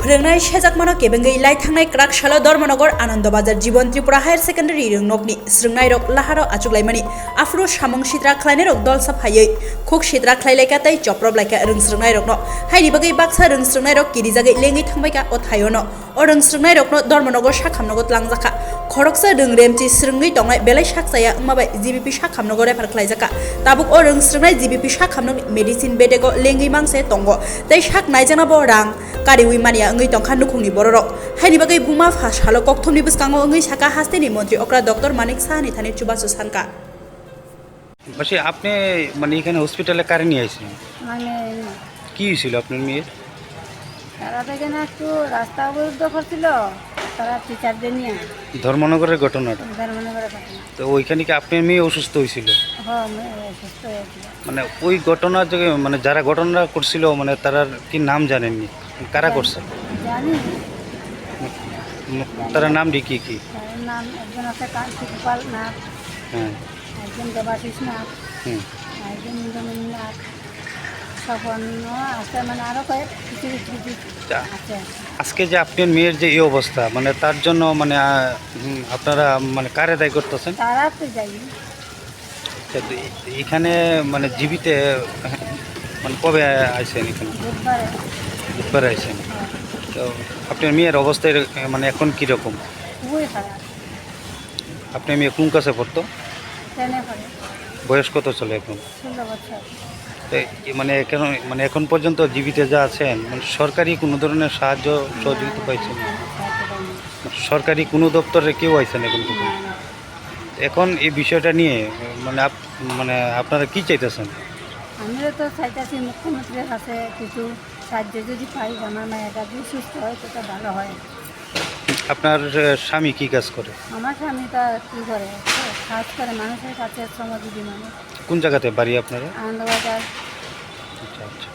फोरोंनाय सेजाकमानो केबेंगै लाई थांनाय क्राकशाला धर्मनगर आनंदबाजार जीवन त्रिपुरा हायर सेकेंडारी रोंनकनि स्रोंनाय रक लाहाराव आचुगलायमानि आफ्रो सामंग सित्रा ख्लायनाय रक दल साफायै खुक सित्रा ख्लायलायका तै चप्रबलायका रोंस्रोंनाय रकनो हायनि बागै बाक्सा रोंस्रोंनाय रक किरिजागै लेङै थांबायका अ थायोनो अ रोंस्रोंनाय रकनो धर्मनगर साखामनगत लांजाखा खरकसा रोंरेमचि स्रोंङै तंनाय बेलाय साकसाया माबाय जीबीपी साखामनगर रेफार ख्लायजाका ताबुक अ रोंस्रोंनाय जीबीपी साखामनगनि मेडिसिन बेदेगो लेङै मांसे तंगो तै साक नायजानाबो रां कारिउइ मानिया अंगै तंखा नुखुंनि बररक हायनि बागै बुमा फासालो कक्थमनि बसकांगो अंगै साका हास्तेनि मंत्री अक्रा डॉक्टर मानिक साहानि थाने चुबासु सानका বলছি আপনি মানে এখানে হসপিটালে কারে নিয়ে আসছেন? মানে কি হয়েছিল আপনার মেয়ের? তারা তো এখানে একটু রাস্তা অবরুদ্ধ করছিল, তারা টিচারদের নিয়ে ধর্মনগরের ঘটনাটা। ধর্মনগরে ঘটনা। তো ওইখানে কি আপনার মেয়ে অসুস্থ হয়েছিল? হ্যাঁ, অসুস্থ হয়েছিল। মানে ওই ঘটনা থেকে মানে যারা ঘটনা করছিল মানে তারার কি নাম জানেননি? কারা করছে? জানি তারা নাম কি কি? তার নাম একজন আছে কান্তিপাল নাথ, হ্যাঁ। একজন দেবাশিস নাথ, হুম। একজন ইন্দ্রমণি নাথ, স্বপন আছে, মানে আরও কয়েক কিছু আছে। আজকে যে আপনার মেয়ের যে এই অবস্থা মানে তার জন্য মানে আপনারা মানে কারে দায়ী করতেছেন? তারা তো যাই এখানে মানে জীবিতে মানে কবে আইছেন এখানে? বুধবারে। বুধবারে আইছেন। তো আপনার মেয়ের অবস্থা মানে এখন কীরকম? খুবই খারাপ। আপনার মেয়ে কোন কাছে পড়তো? ট্রেনে করে। বয়স কত চলে এখন? 16 বছর। তো মানে কেন মানে এখন পর্যন্ত জীবিতে যা আছেন মানে সরকারি কোনো ধরনের সাহায্য সহযোগিতা পাইছেন? সরকারি কোনো দপ্তরে কেউ আইছেন এখন পর্যন্ত? এখন এই বিষয়টা নিয়ে মানে মানে আপনারা কি চাইতেছেন? আমরা তো চাইতেছি মুখ্যমন্ত্রীর কাছে কিছু সাহায্য যদি পাই, আমার মেয়েটা যদি সুস্থ হয় তো ভালো হয়। আপনার স্বামী কি কাজ করে? আমার স্বামীটা কী করে, কাজ করে মানুষের কাছে শ্রমজীবী মানুষ। কোন জায়গাতে বাড়ি আপনারা? আনন্দবাজার। আচ্ছা আচ্ছা।